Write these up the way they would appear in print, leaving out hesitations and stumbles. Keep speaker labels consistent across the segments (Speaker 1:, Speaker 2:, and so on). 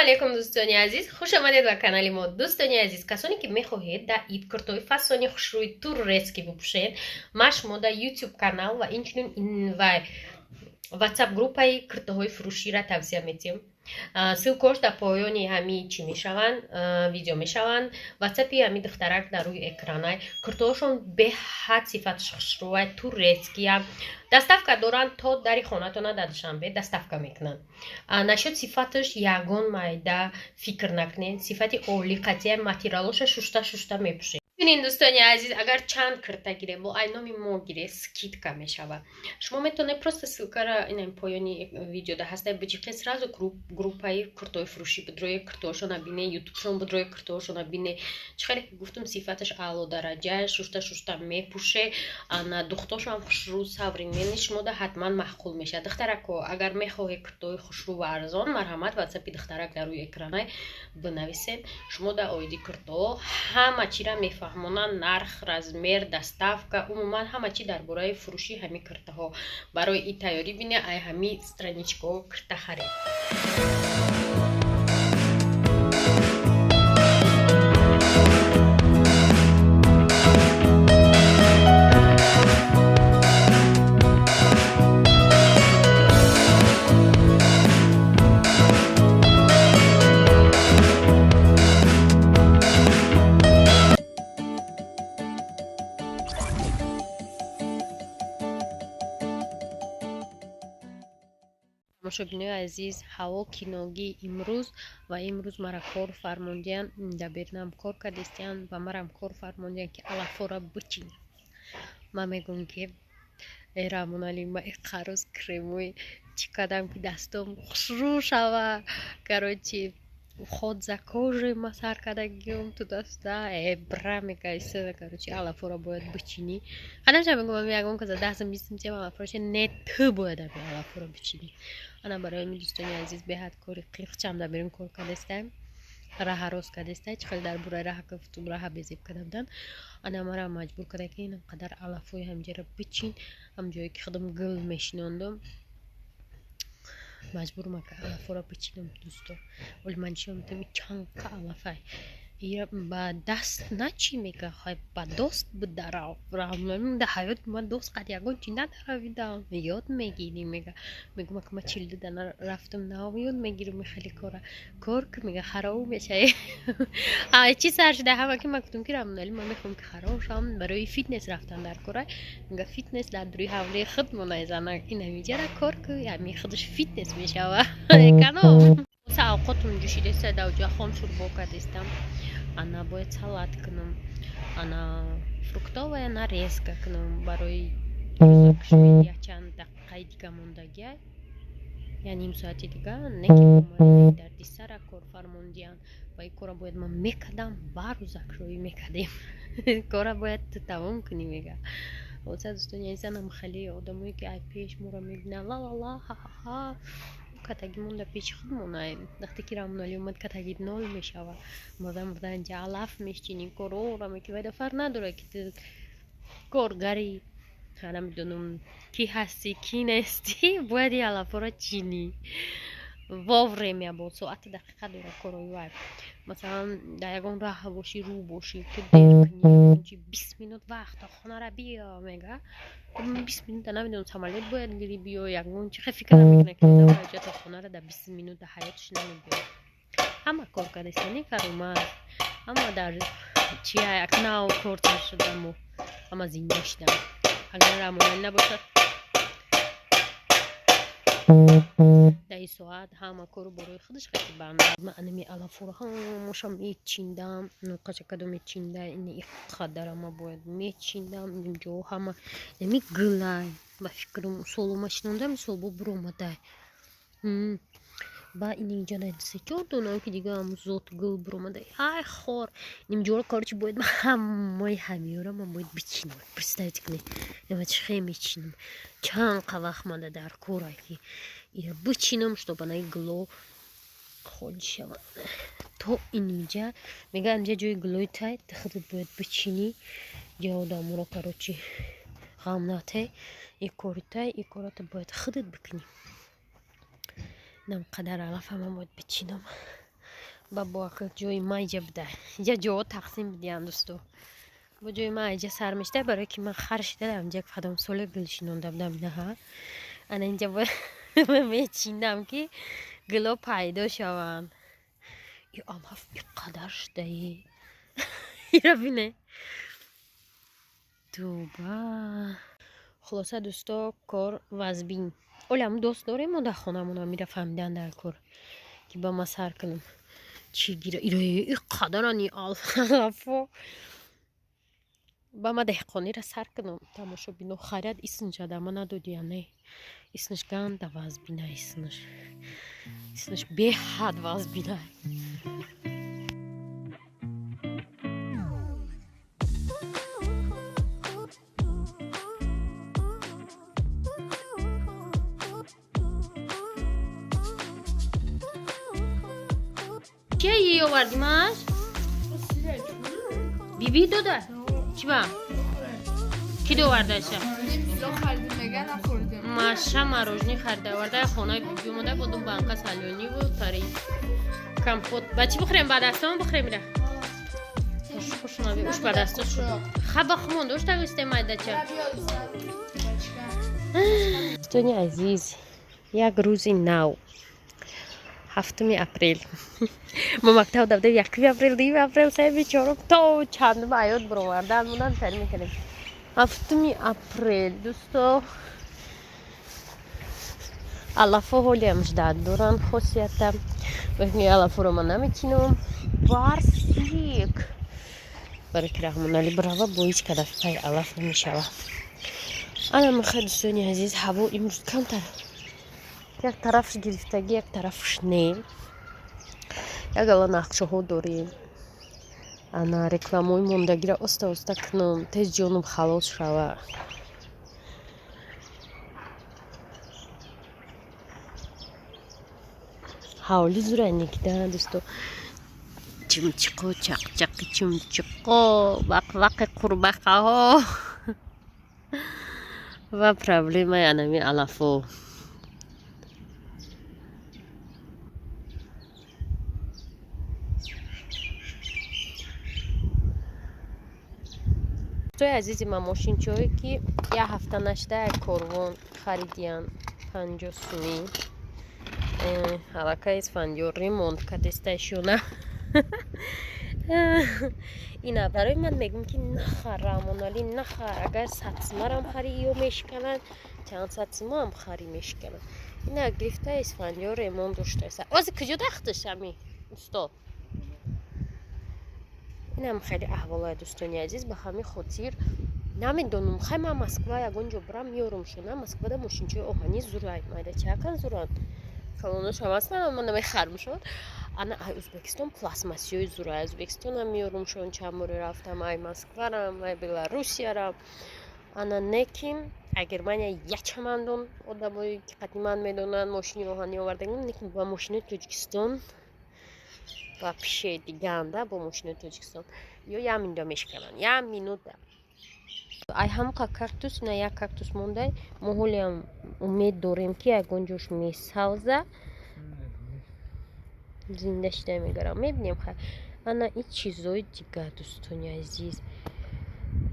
Speaker 1: علیکم دوستانی عزیز، خوش آمدید به کانال ما. دوستانی عزیز، کسانی که میخواهید در عید کرتای فسانی خوشروی تور ریسکی بپوشید، ما شما در یوتیوب کانال و اینچنین این و واتساپ گروپای کرتاهای فروشی را توصیه میتیم. سیلکوش در پایانی همی چی میشوند ویدیو میشوند. واتساپی همی دخترک در روی اکرانای کرتاشون به حد صفت خوشروی تور ریسکی هم دستافکا دوران تا داری خونتون در دوشنبه دستافکا میکنن. نشد صفتش یگان مایده فکر نکنین، صفتی اولی قطعه ماتیرالوش شوشتا میپوشید. این دوستانی عزیز، اگر چند کرتا گیره با اینامی ما گیره скидка میشود. شما میتونید просто ссылка را این پایانی ویدیو ده هسته بچیقید сразу группای کرتای فروشی بدروی کرتاشو نبینه، یوتیوبشون بدروی کرتاشو نبینه. چخیلی که گفتم صفتش اعلی درجه شوشتا میپوشه. انا دختاشو هم خوشرو ساورینی شما ده حتما معقول میشه. دخترکو اگر میخواهی کرتای خوشرو و ارزان مرحمت واتساپی دخترک در روی اکرانای بنویسید. شما ده آیدی کرتا همه چی را میفهمونن، نرخ، رزمر، دستافکا، عموما همه چی درباره فروشی همی کرتا ها. برای این تیاری بینه ای همی страничку کرتا خرید. مشاهدین عزیز، هوا کیناگی امروز و امروز مرا کار فرماندن در برنامه کار کردستن و مرا کار فرماندن که علافورا بچینی. ما میگم که رامونالی ما قرص کرمی چی کدام که دستم خوشرو شوا کراچی خود زکوژ ما سر کردگیم تو دسته برام کایسته کراچی علافورا باید بچینی. خودم چه میگم که دستم بیستم چه علافوراش نه تو باید علافورا بچینی. انا برای می دوستانی عزیز به حد کاری قیق چم در بریم کار کردستم راه راست کردسته چخیل در برای راه کفتم راه بزیب کردم. انا مرا مجبور کرده که این قدر علافوی همجرا بچین هم جایی که خودم گل میشنوندم مجبور ما که علافورا بچینم دوستو. ولی من شام تمی چند که علافای یا با دست نچی میگه خواهی با دوست بود رامونم در حیات ما دوست قد یکون چی نداره یاد میگیری میگه ما که ما چیلده دانا رفتم نه یاد میگیرم میخیلی کار که میگه خراب میشه. چی سر شده همه که ما گفتم که رامونالی ما میخوام که خراب شم برای فیتنس رفتن در کاره میگه فیتنس در دوی حوله خود منایزانه این همیجه کار که یعنی خودش فیتنس میشه و کنم اوقاتم جوشیده سه و جا خام شروع کردستم. انا باید سالات کنم، انا فروکتووا нарезка کنم برای روز چند دقیقه دیگه موندگی یا نیم ساعتی دیگه نکیم اومده در دیسر کار فرماندیان و این کارا باید ما میکردم بارو زکروی میکردیم کارا باید تمام کنی میگه. واسه دوستانی عزیزم خیلی آدمایی که ای پیش مورا میبینن لا لا لا ها ها ها کتاگی مونده پیش خودمونه وقتی که رامونالی اومد کتاگی نول میشوه مردم اینجا علاف میشینی کارو را میگه وید فرق نداره که کارگری حالا میدونم کی هستی کی نیستی باید علافا را چینی وافره بود ساعت دقیقه داره کروی مثلا در یکون راه باشی رو باشی که دیر کنی 20 minut وقت تا خونه را بیا میگه 20 minut نمیدونم سمالیت باید گیری بیا یکون چه فکر نمیکنه که در تا خونه را در 20 minut در حیاتش نمیبیا همه کار کردستانی کرومه اما در چیه یک ناو کارتر شدم اما زنده شدم اگر رامونالی نباشد در این ساعت همه کارو برای خودش خیلی برنامه من انمی علافورا همشم میچیندم نقاش کدو میچینده این قدر ما باید میچیندم اینجا همه نمی گلای با فکرم سولو ماشینوندم سولو برومده با این اینجا نمیشه چون دونم که دیگه هم زود گل برومده های خور اینجا کارچی باید من همه همیورا من باید بچینم представить کنی я خیلی میچینم چند قوخ مانده در کورایی که یا بچینم чтобы она игло خود شود تو اینجا میگه اینجا جای گلوی تای خودت باید بچینی جا دامورا کاروچی غم ناته این کاری تای این کارات باید خودت بکنی نم قدر علف هم باید بچینم бабо ҷои ман иҷа буда иҷа ҷоҳо тақсим бидиям дӯсто бо ҷои ман иҷа сар мешта барое ки ман хар шидадам иҷа фадом соле гулшинонда будам инаҳа ана инҷа мечиндам ки гуло пайдо шаванд и алаф иқадар шудаи ира бине туба хулоса дӯсто кор вазбин олам дост дорем мо дар хонамона мерафаҳмидан дар кор ки ба ма сар кунам чӣ гира ира иқадарани алафо ба ма деҳқонира сар кунам тамошобино хайрат иснажада ма надоди я не иснаш ганда вазбина иснаш беҳад вазбина چه یی آوردیمش؟ بیبی داده؟ چی با؟ کی دو آوردهشه؟ ماشه مروژنی خریده آورده خانه بیبی اومده بود اون بانکا سالیونی بود تاری کمپوت بچه بخوریم بعد دستمون بخوریم میره خوش نبی اوش بعد دستش خب خمون دوشتا گوسته مایده چه دوستانی عزیز یک روزی نو 7 апрел мо мактаб давдем 1 апрел 2 апрел 3 4 то чанд аёд бировардан мунам сар мекунем 7 апрел дӯсто алафо ҳолиам ждат доран хосиятам вахни алафоро ман намечинам барсик бараки раҳмонали брава бо ҳеҷ кадаф пай алаф намешава ана махай дӯстони азиз ҳаво имрӯз камтар як тарафш гирифтагӣ як тарафш не як ала нақшаҳо дорем ана рекламаҳои мондагиро оста оста кунам тез ҷонум халос шава ҳавли зурайникида дӯсто чумчиқо чақчақи чумчиқо вақвақи қурбақаҳо ва проблемаи анами алафо достои азизи ман мошинчое ки як ҳафта нашда як корвон харидиян 50 сумӣ аллакай исфандиё ремонт кадесташона ина барои ман мегӯм ки нахар рамонали нахар агар сатсимарам хари ё мешканад чанд сатсимаам хари мешканад ина гирифта исфандиё ремонт доштааса ози куҷо дахташами устод инам хеле аҳволай дӯстони азиз ба ҳамин хотир намедонам хай ман москва ягон ҷо бурам меёрам шуна москвада мошинчои оҳанӣ зурай майда чакан зуранд калонашам аслан ман намехарм шуд ана ай ӯзбекистон пластмассиёи зурай ӯзбекистонам меёрам шун чанд боре рафтам ай москварам ай беларусиярам ана некин ай германия ячамандон одамои ки қадиман медонанд мошини оҳанӣ овардагим некин ба мошинои тоҷикистон ва пише диганда бо мошинои тоҷикистон ё яминҷо мешкананд як минута ай ҳамқа кактус на як кактус мондай мо ҳолиам умед дорем ки ягон ҷош месавза зинда шида мегарам мебинем хай ана ин чизои дигар дӯстони азиз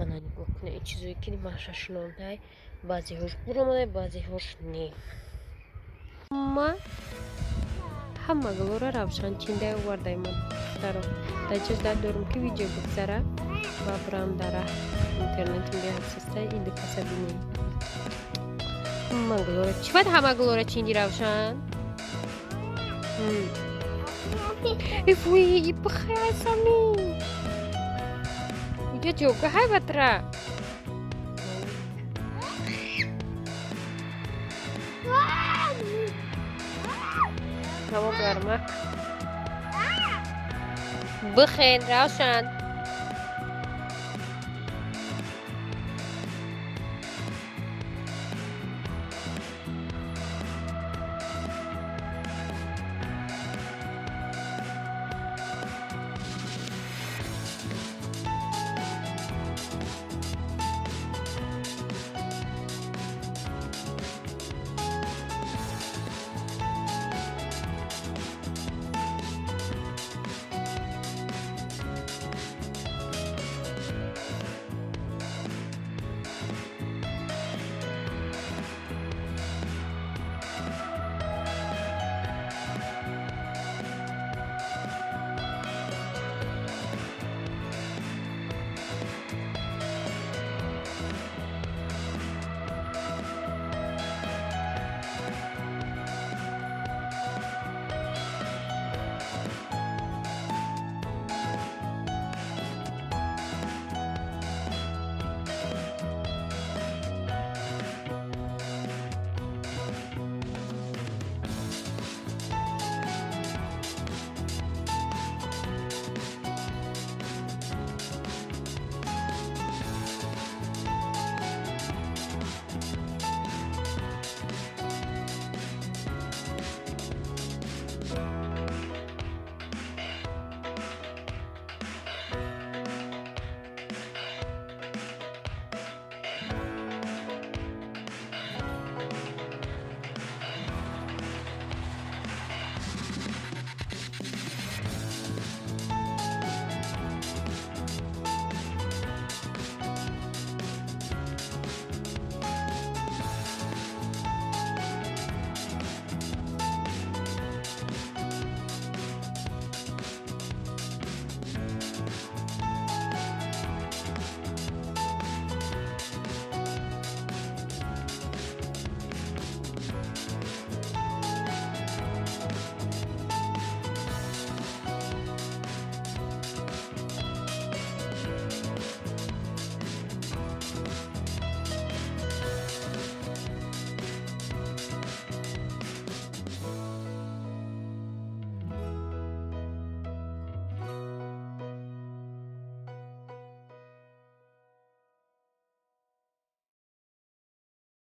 Speaker 1: ана нигоҳ кунед ин чизое ки машашунондай баъзеҳош буромадай баъзеҳош не ма ҳама гулора равшанчинда овардаи ман духтаро даҷоз дар дорам ки видео бигзара ва бурам дара интернетим беҳасиста иди каса бинем ҳама гулора чӣ баъд ҳама гулора чинди равшан вуй ипхайсами иҷа ҷогаҳай батра ҳаво гарма бихел равшан